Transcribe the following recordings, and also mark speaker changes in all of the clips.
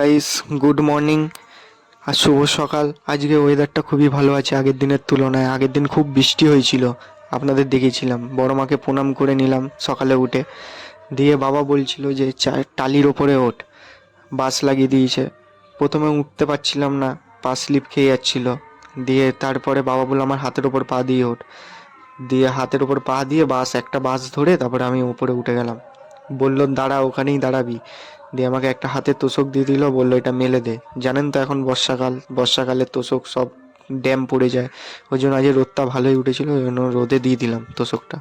Speaker 1: Guys, good morning আর শুভ সকাল। আজকে ওয়েদারটা খুবই ভালো আছে আগের দিনের তুলনায়। আগের দিন খুব বৃষ্টি হয়েছিল, আপনাদের দেখেছিলাম। বড় মাকে প্রণাম করে নিলাম সকালে উঠে। দিয়ে বাবা বলছিল যে টালির ওপরে ওঠ, বাস লাগিয়ে দিয়েছে। প্রথমে উঠতে পারছিলাম না, পা স্লিপ খেয়ে যাচ্ছিল। দিয়ে তারপরে বাবা বললো আমার হাতের ওপর পা দিয়ে ওঠ। দিয়ে হাতের ওপর পা দিয়ে একটা বাস ধরে তারপরে আমি উপরে উঠে গেলাম। বললো দাঁড়া, ওখানেই দাঁড়াবি। দিয়ে আমাকে একটা হাতে তোশক দিয়ে দিল, বললো এটা মেলে দে। জানেন তো এখন বর্ষাকাল, বর্ষাকালে তোশক সব ড্যাম পড়ে যায়। ওই জন্য আজ রোদটা ভালোই উঠেছিল, ওই জন্য রোদে দিয়ে দিলাম তোশকটা।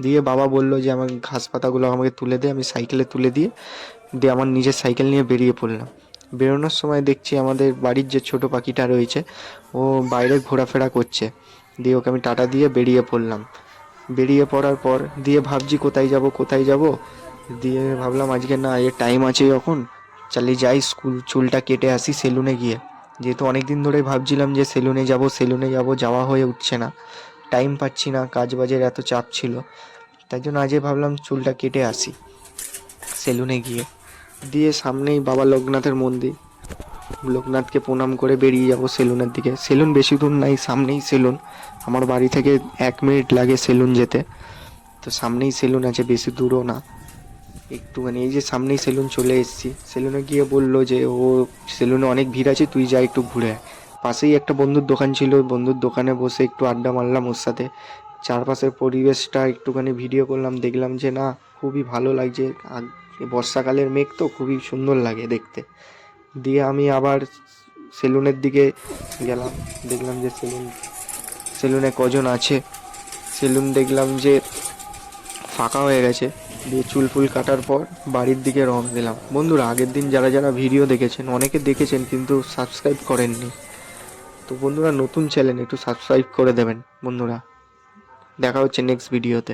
Speaker 1: দিয়ে বাবা বললো যে আমার ঘাস পাতাগুলো আমাকে তুলে দে। আমি সাইকেলে তুলে দিয়ে আমার নিজের সাইকেল নিয়ে বেরিয়ে পড়লাম। বেরোনোর সময় দেখছি আমাদের বাড়ির যে ছোট পাখিটা রয়েছে ও বাইরে ঘোরাফেরা করছে। দিয়ে ওকে আমি টাটা দিয়ে বেরিয়ে পড়লাম। বেরিয়ে পড়ার পর দিয়ে ভাবছি কোথায় যাব কোথায় যাব। দিয়ে ভাবলাম আজকে না, এর টাইম আছে যখন, চালিয়ে যাই চুলটা কেটে আসি সেলুনে গিয়ে। যেহেতু অনেক দিন ধরে ভাবছিলাম যে সেলুনে যাব, যাওয়া হয়ে উঠছে না, টাইম পাচ্ছি না, কাজ বাজের এত চাপ ছিল। তাই জন্য আজকে ভাবলাম চুলটা কেটে আসি সেলুনে গিয়ে। দিয়ে সামনেই বাবা লোকনাথের মন্দির, লোকনাথকে প্রণাম করে বেরিয়ে যাব সেলুনের দিকে। সেলুন বেশি দূর নাই, সামনেই সেলুন। আমার বাড়ি থেকে 1 মিনিট লাগে সেলুন যেতে। তো সামনেই সেলুন আছে, বেশি দূরও না, একটুখানি। এই যে সামনেই সেলুন, চলে এসেছি। সেলুনে গিয়ে বললো যে সেলুনে অনেক ভিড় আছে, তুই যা একটু ঘুরে আয়। পাশেই একটা বন্ধুর দোকান ছিল, বন্ধুর দোকানে বসে একটু আড্ডা মারলাম ওর সাথে। চারপাশের পরিবেশটা একটুখানি ভিডিও করলাম, দেখলাম যে না, খুবই ভালো লাগছে। বর্ষাকালের মেঘ তো খুবই সুন্দর লাগে দেখতে। দিয়ে আমি আবার সেলুনের দিকে গেলাম, দেখলাম যে সেলুনে কজন আছে। সেলুন দেখলাম যে ফাঁকা হয়ে গেছে। দিয়ে চুল ফুল কাটার পর বাড়ির দিকে রওনা দিলাম। বন্ধুরা, আগের দিন যারা যারা ভিডিও দেখেছেন, অনেকে দেখেছেন কিন্তু সাবস্ক্রাইব করেননি। তো বন্ধুরা, নতুন চ্যানেল, একটু সাবস্ক্রাইব করে দেবেন বন্ধুরা। দেখা হচ্ছে নেক্সট ভিডিওতে।